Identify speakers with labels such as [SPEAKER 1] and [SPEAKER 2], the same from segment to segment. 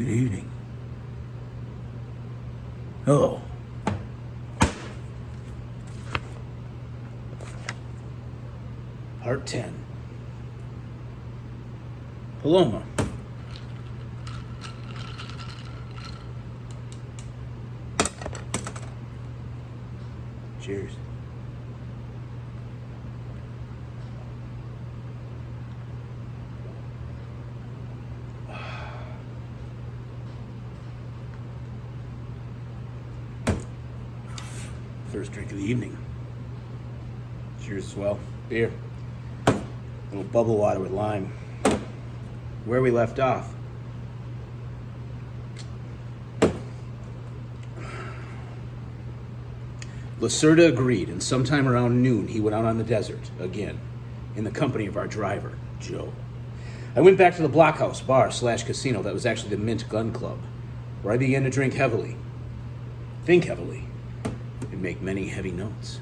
[SPEAKER 1] Good evening. Hello. Part 10. Paloma. Cheers. First drink of the evening. Cheers as well. Beer. A little bubble water with lime. Where we left off. Lacerda agreed, and sometime around noon he went out on the desert, again, in the company of our driver, Joe. I went back to the Blockhouse bar/casino that was actually the Mint Gun Club, where I began to drink heavily, think heavily, and make many heavy notes.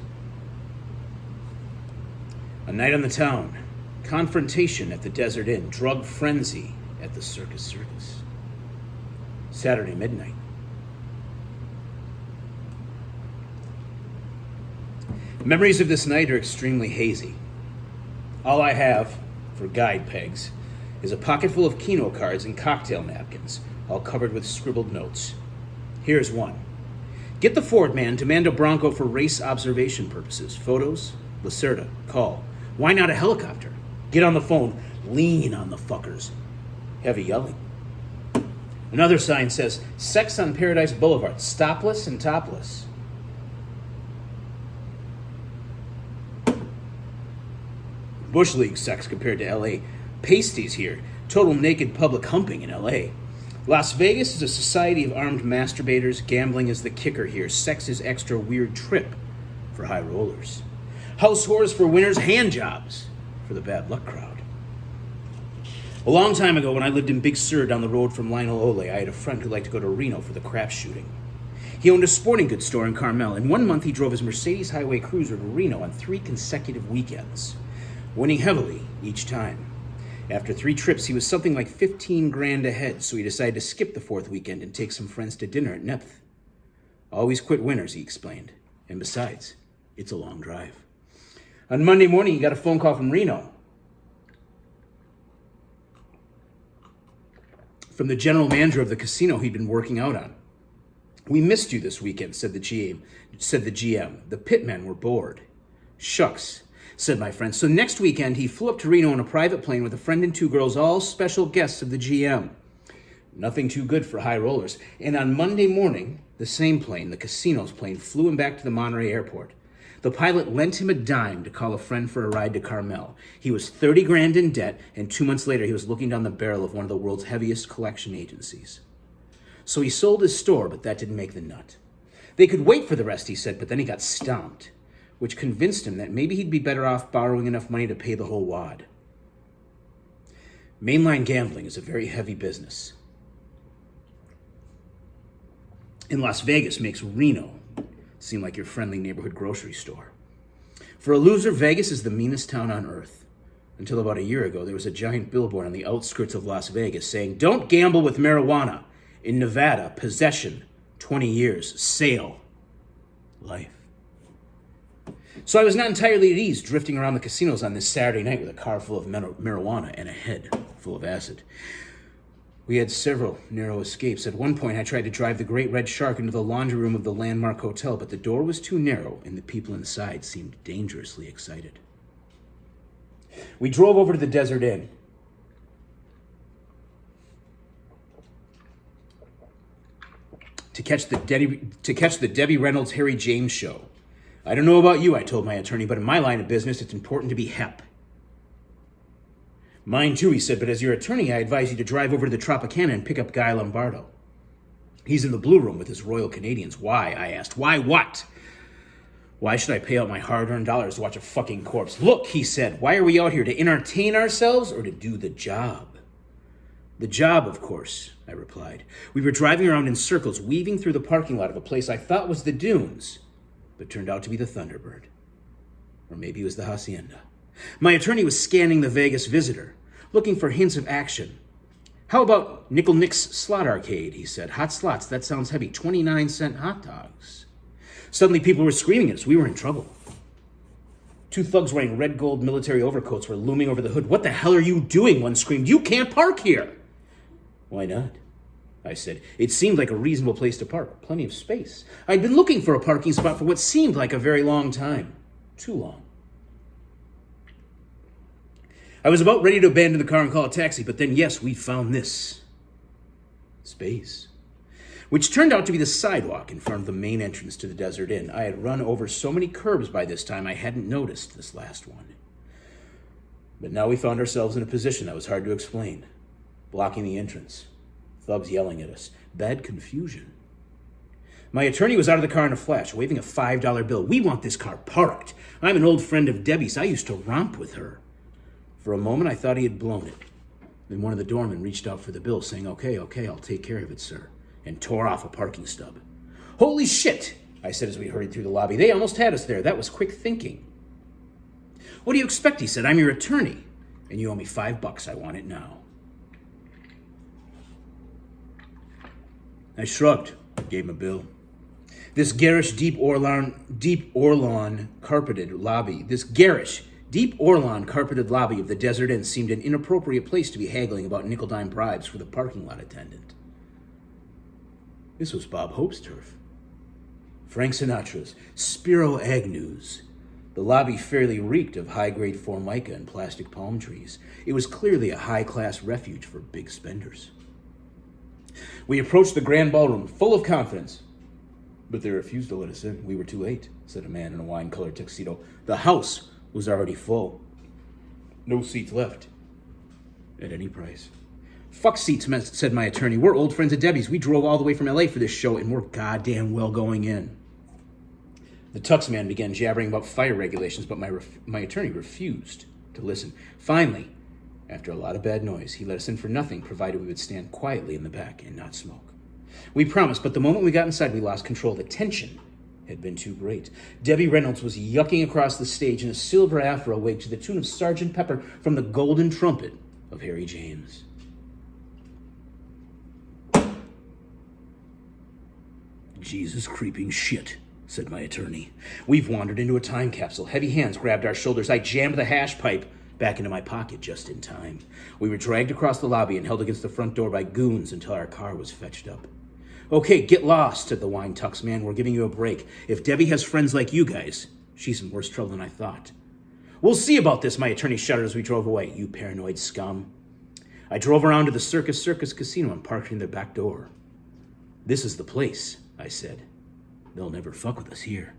[SPEAKER 1] A night on the town, confrontation at the Desert Inn, drug frenzy at the Circus. Saturday midnight. Memories of this night are extremely hazy. All I have, for guide pegs, is a pocket full of Keno cards and cocktail napkins, all covered with scribbled notes. Here's one. Get the Ford man to Mando Bronco for race observation purposes. Photos? Lacerda. Call. Why not a helicopter? Get on the phone. Lean on the fuckers. Heavy yelling. Another sign says, Sex on Paradise Boulevard. Stopless and topless. Bush League sex compared to L.A. Pasties here. Total naked public humping in L.A. Las Vegas is a society of armed masturbators. Gambling is the kicker here. Sex is extra weird trip for high rollers. House whores for winners. Hand jobs for the bad luck crowd. A long time ago, when I lived in Big Sur down the road from Lionel Ole, I had a friend who liked to go to Reno for the crap shooting. He owned a sporting goods store in Carmel, and one month he drove his Mercedes Highway Cruiser to Reno on 3 consecutive weekends, winning heavily each time. After 3 trips, he was something like 15 grand ahead, so he decided to skip the 4th weekend and take some friends to dinner at Nepth. Always quit winners, he explained. And besides, it's a long drive. On Monday morning, he got a phone call from Reno, from the general manager of the casino he'd been working out on. We missed you this weekend, said the GM. The pitmen were bored. Shucks, said my friend. So next weekend, he flew up to Reno on a private plane with a friend and 2 girls, all special guests of the GM. Nothing too good for high rollers. And on Monday morning, the same plane, the casino's plane, flew him back to the Monterey airport. The pilot lent him a dime to call a friend for a ride to Carmel. He was 30 grand in debt, and 2 months later, he was looking down the barrel of one of the world's heaviest collection agencies. So he sold his store, but that didn't make the nut. They could wait for the rest, he said, but then he got stomped, which convinced him that maybe he'd be better off borrowing enough money to pay the whole wad. Mainline gambling is a very heavy business. In Las Vegas makes Reno seem like your friendly neighborhood grocery store. For a loser, Vegas is the meanest town on earth. Until about a year ago, there was a giant billboard on the outskirts of Las Vegas saying, "Don't gamble with marijuana. In Nevada, possession, 20 years. Sale, life." So I was not entirely at ease drifting around the casinos on this Saturday night with a car full of marijuana and a head full of acid. We had several narrow escapes. At one point, I tried to drive the Great Red Shark into the laundry room of the Landmark Hotel, but the door was too narrow and the people inside seemed dangerously excited. We drove over to the Desert Inn. To catch the Debbie Reynolds Harry James show. I don't know about you, I told my attorney, but in my line of business, it's important to be hep. Mine too, he said, but as your attorney, I advise you to drive over to the Tropicana and pick up Guy Lombardo. He's in the Blue Room with his Royal Canadians. Why? I asked. Why what? Why should I pay out my hard-earned dollars to watch a fucking corpse? Look, he said, why are we out here? To entertain ourselves or to do the job? The job, of course, I replied. We were driving around in circles, weaving through the parking lot of a place I thought was the Dunes, but turned out to be the Thunderbird. Or maybe it was the Hacienda. My attorney was scanning the Vegas Visitor, looking for hints of action. How about Nickel Nick's Slot Arcade, he said. Hot slots, that sounds heavy. 29-cent hot dogs. Suddenly people were screaming at us. We were in trouble. Two thugs wearing red gold military overcoats were looming over the hood. What the hell are you doing? One screamed. You can't park here. Why not? I said. It seemed like a reasonable place to park. Plenty of space. I'd been looking for a parking spot for what seemed like a very long time. Too long. I was about ready to abandon the car and call a taxi, but then, yes, we found this. Space. Which turned out to be the sidewalk in front of the main entrance to the Desert Inn. I had run over so many curbs by this time I hadn't noticed this last one. But now we found ourselves in a position that was hard to explain. Blocking the entrance. Thugs yelling at us. Bad confusion. My attorney was out of the car in a flash, waving a $5 bill. We want this car parked. I'm an old friend of Debbie's. I used to romp with her. For a moment, I thought he had blown it. Then one of the doormen reached out for the bill, saying, Okay, I'll take care of it, sir, and tore off a parking stub. Holy shit, I said as we hurried through the lobby. They almost had us there. That was quick thinking. What do you expect, he said. I'm your attorney, and you owe me $5. I want it now. I shrugged, gave him a bill. This garish, deep Orlawn carpeted lobby of the Desert Inn seemed an inappropriate place to be haggling about nickel-dime bribes for the parking lot attendant. This was Bob Hope's turf. Frank Sinatra's, Spiro Agnew's. The lobby fairly reeked of high-grade formica and plastic palm trees. It was clearly a high-class refuge for big spenders. We approached the grand ballroom, full of confidence. But they refused to let us in. We were too late, said a man in a wine-colored tuxedo. The house was already full. No seats left. At any price. Fuck seats, said my attorney. We're old friends of Debbie's. We drove all the way from L.A. for this show, and we're goddamn well going in. The tux man began jabbering about fire regulations, but my attorney refused to listen. Finally, after a lot of bad noise, he let us in for nothing, provided we would stand quietly in the back and not smoke. We promised, but the moment we got inside, we lost control. The tension had been too great. Debbie Reynolds was yucking across the stage in a silver afro wig to the tune of Sgt. Pepper from the Golden Trumpet of Harry James. Jesus creeping shit, said my attorney. We've wandered into a time capsule. Heavy hands grabbed our shoulders. I jammed the hash pipe back into my pocket just in time. We were dragged across the lobby and held against the front door by goons until our car was fetched up. Okay, get lost, said the wine tux man. We're giving you a break. If Debbie has friends like you guys, she's in worse trouble than I thought. We'll see about this, my attorney shouted as we drove away. You paranoid scum. I drove around to the Circus Casino and parked in their back door. This is the place, I said. They'll never fuck with us here.